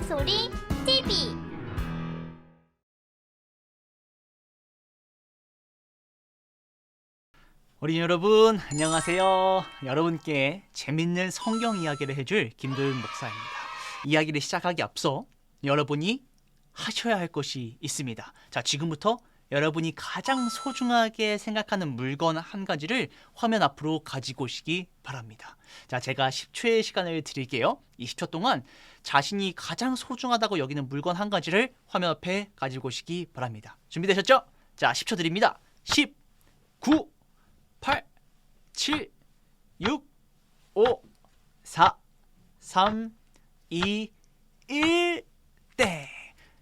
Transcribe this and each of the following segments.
소리 TV. 어린이 여러분, 안녕하세요. 여러분께 재밌는 성경 이야기를 해줄 김도윤 목사입니다. 이야기를 시작하기 앞서 여러분이 하셔야 할 것이 있습니다. 자, 지금부터 여러분이 가장 소중하게 생각하는 물건 한 가지를 화면 앞으로 가지고 오시기 바랍니다. 자, 제가 10초의 시간을 드릴게요. 이 10초 동안 자신이 가장 소중하다고 여기는 물건 한 가지를 화면 앞에 가지고 오시기 바랍니다. 준비되셨죠? 자, 10초 드립니다. 10, 9, 8, 7, 6, 5, 4, 3, 2, 1, 땡!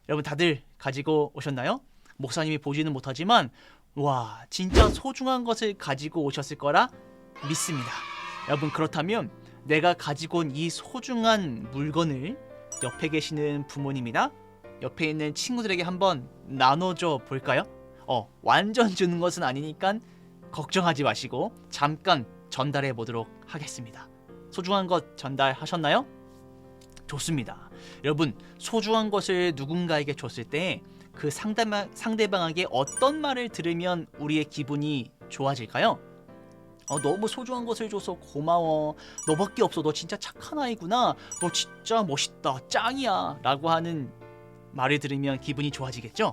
여러분 다들 가지고 오셨나요? 목사님이 보지는 못하지만 와, 진짜 소중한 것을 가지고 오셨을 거라 믿습니다. 여러분, 그렇다면 내가 가지고 온 이 소중한 물건을 옆에 계시는 부모님이나 옆에 있는 친구들에게 한번 나눠줘 볼까요? 완전 주는 것은 아니니까 걱정하지 마시고 잠깐 전달해 보도록 하겠습니다. 소중한 것 전달하셨나요? 좋습니다. 여러분, 소중한 것을 누군가에게 줬을 때 그 상대방에게 어떤 말을 들으면 우리의 기분이 좋아질까요? 너무 소중한 것을 줘서 고마워. 너밖에 없어. 너 진짜 착한 아이구나. 너 진짜 멋있다. 짱이야. 라고 하는 말을 들으면 기분이 좋아지겠죠?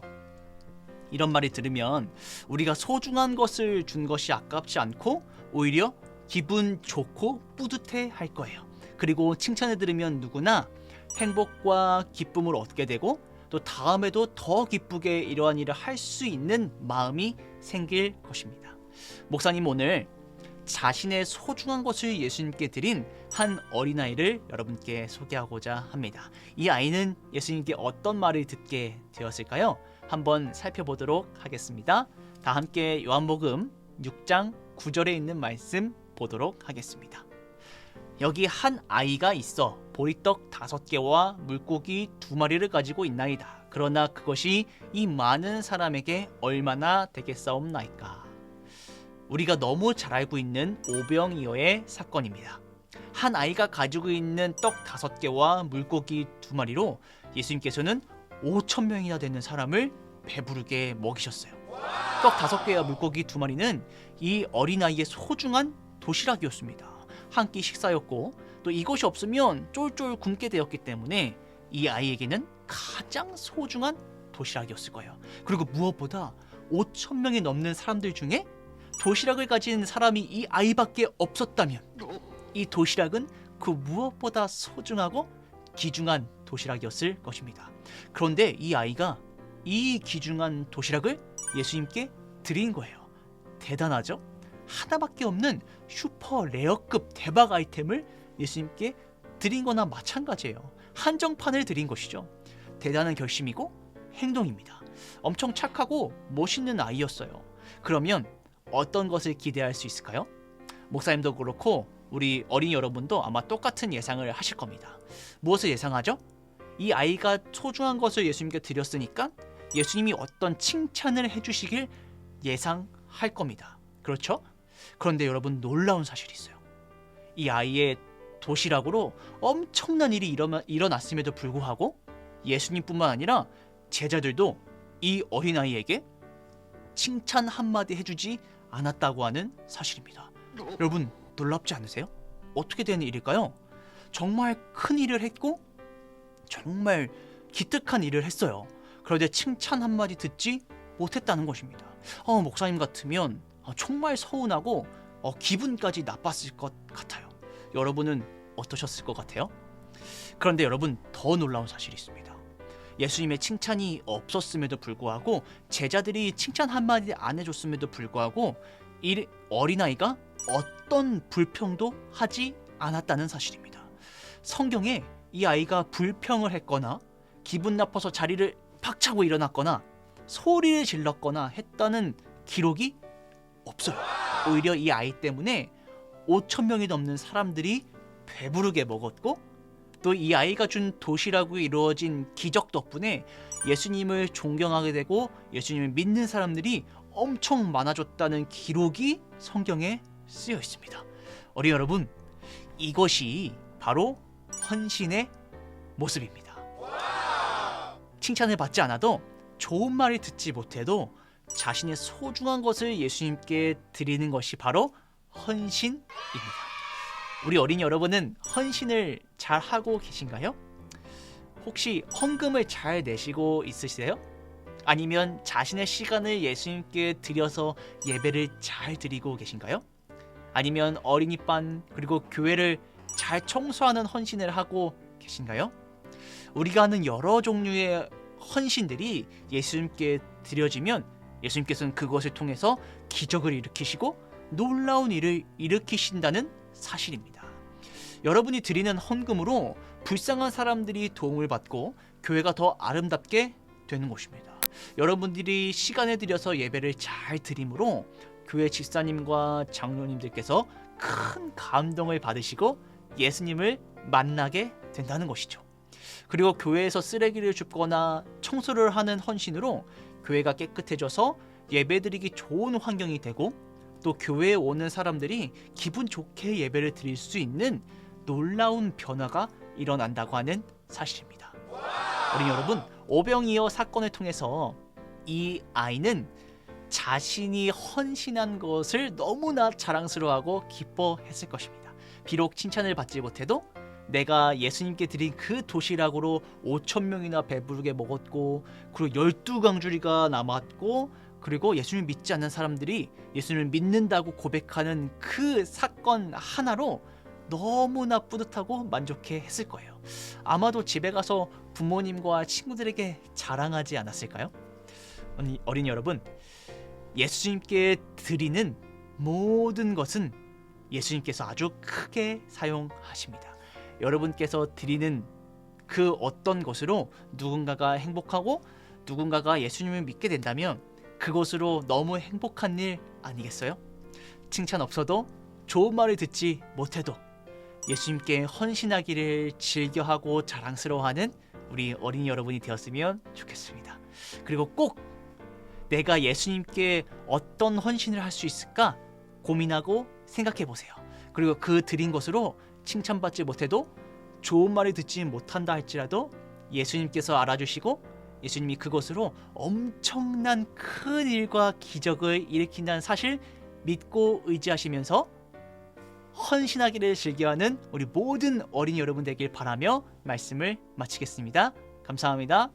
이런 말을 들으면 우리가 소중한 것을 준 것이 아깝지 않고 오히려 기분 좋고 뿌듯해 할 거예요. 그리고 칭찬을 들으면 누구나 행복과 기쁨을 얻게 되고 또 다음에도 더 기쁘게 이러한 일을 할 수 있는 마음이 생길 것입니다. 목사님, 오늘 자신의 소중한 것을 예수님께 드린 한 어린아이를 여러분께 소개하고자 합니다. 이 아이는 예수님께 어떤 말을 듣게 되었을까요? 한번 살펴보도록 하겠습니다. 다 함께 요한복음 6장 9절에 있는 말씀 보도록 하겠습니다. 여기 한 아이가 있어 보리떡 5개와 물고기 2마리를 가지고 있나이다. 그러나 그것이 이 많은 사람에게 얼마나 되겠사옵나이까. 우리가 너무 잘 알고 있는 오병이어의 사건입니다. 한 아이가 가지고 있는 떡 5개와 물고기 2마리로 예수님께서는 5,000명이나 되는 사람을 배부르게 먹이셨어요. 떡 5개와 물고기 2마리는 이 어린아이의 소중한 도시락이었습니다. 한 끼 식사였고 또 이것이 없으면 쫄쫄 굶게 되었기 때문에 이 아이에게는 가장 소중한 도시락이었을 거예요. 그리고 무엇보다 5,000명이 넘는 사람들 중에 도시락을 가진 사람이 이 아이밖에 없었다면 이 도시락은 그 무엇보다 소중하고 귀중한 도시락이었을 것입니다. 그런데 이 아이가 이 귀중한 도시락을 예수님께 드린 거예요. 대단하죠? 하나밖에 없는 슈퍼 레어급 대박 아이템을 예수님께 드린 거나 마찬가지예요. 한정판을 드린 것이죠. 대단한 결심이고 행동입니다. 엄청 착하고 멋있는 아이였어요. 그러면 어떤 것을 기대할 수 있을까요? 목사님도 그렇고 우리 어린이 여러분도 아마 똑같은 예상을 하실 겁니다. 무엇을 예상하죠? 이 아이가 소중한 것을 예수님께 드렸으니까 예수님이 어떤 칭찬을 해주시길 예상할 겁니다. 그렇죠? 그런데 여러분, 놀라운 사실이 있어요. 이 아이의 도시락으로 엄청난 일이 일어났음에도 불구하고 예수님뿐만 아니라 제자들도 이 어린아이에게 칭찬 한마디 해주지 않았다고 하는 사실입니다. 여러분, 놀랍지 않으세요? 어떻게 된 일일까요? 정말 큰 일을 했고 정말 기특한 일을 했어요. 그런데 칭찬 한마디 듣지 못했다는 것입니다. 목사님 같으면 정말 서운하고 기분까지 나빴을 것 같아요. 여러분은 어떠셨을 것 같아요? 그런데 여러분, 더 놀라운 사실이 있습니다. 예수님의 칭찬이 없었음에도 불구하고 제자들이 칭찬 한마디 안 해줬음에도 불구하고 이 어린아이가 어떤 불평도 하지 않았다는 사실입니다. 성경에 이 아이가 불평을 했거나 기분 나빠서 자리를 팍 차고 일어났거나 소리를 질렀거나 했다는 기록이 없어요. 오히려 이 아이 때문에 5,000명이 넘는 사람들이 배부르게 먹었고 또 이 아이가 준 도시락으로 이루어진 기적 덕분에 예수님을 존경하게 되고 예수님을 믿는 사람들이 엄청 많아졌다는 기록이 성경에 쓰여 있습니다. 어린이 여러분, 이것이 바로 헌신의 모습입니다. 칭찬을 받지 않아도 좋은 말을 듣지 못해도 자신의 소중한 것을 예수님께 드리는 것이 바로 헌신입니다. 우리 어린이 여러분은 헌신을 잘 하고 계신가요? 혹시 헌금을 잘 내시고 있으세요? 아니면 자신의 시간을 예수님께 드려서 예배를 잘 드리고 계신가요? 아니면 어린이반 그리고 교회를 잘 청소하는 헌신을 하고 계신가요? 우리가 하는 여러 종류의 헌신들이 예수님께 드려지면 예수님께서는 그것을 통해서 기적을 일으키시고 놀라운 일을 일으키신다는 사실입니다. 여러분이 드리는 헌금으로 불쌍한 사람들이 도움을 받고 교회가 더 아름답게 되는 것입니다. 여러분들이 시간을 들여서 예배를 잘 드림으로 교회 집사님과 장로님들께서 큰 감동을 받으시고 예수님을 만나게 된다는 것이죠. 그리고 교회에서 쓰레기를 줍거나 청소를 하는 헌신으로 교회가 깨끗해져서 예배드리기 좋은 환경이 되고 또 교회에 오는 사람들이 기분 좋게 예배를 드릴 수 있는 놀라운 변화가 일어난다고 하는 사실입니다. 어린이 여러분, 오병이어 사건을 통해서 이 아이는 자신이 헌신한 것을 너무나 자랑스러워하고 기뻐했을 것입니다. 비록 칭찬을 받지 못해도 내가 예수님께 드린 그 도시락으로 5,000명이나 배부르게 먹었고 그리고 12강주리가 남았고 그리고 예수님을 믿지 않는 사람들이 예수님을 믿는다고 고백하는 그 사건 하나로 너무나 뿌듯하고 만족해 했을 거예요. 아마도 집에 가서 부모님과 친구들에게 자랑하지 않았을까요? 어린이 여러분, 예수님께 드리는 모든 것은 예수님께서 아주 크게 사용하십니다. 여러분께서 드리는 그 어떤 것으로 누군가가 행복하고 누군가가 예수님을 믿게 된다면 그것으로 너무 행복한 일 아니겠어요? 칭찬 없어도 좋은 말을 듣지 못해도 예수님께 헌신하기를 즐겨하고 자랑스러워하는 우리 어린이 여러분이 되었으면 좋겠습니다. 그리고 꼭 내가 예수님께 어떤 헌신을 할 수 있을까 고민하고 생각해 보세요. 그리고 그 드린 것으로 칭찬받지 못해도 좋은 말을 듣지 못한다 할지라도 예수님께서 알아주시고 예수님이 그것으로 엄청난 큰 일과 기적을 일으킨다는 사실 믿고 의지하시면서 헌신하기를 즐겨하는 우리 모든 어린이 여러분 되길 바라며 말씀을 마치겠습니다. 감사합니다.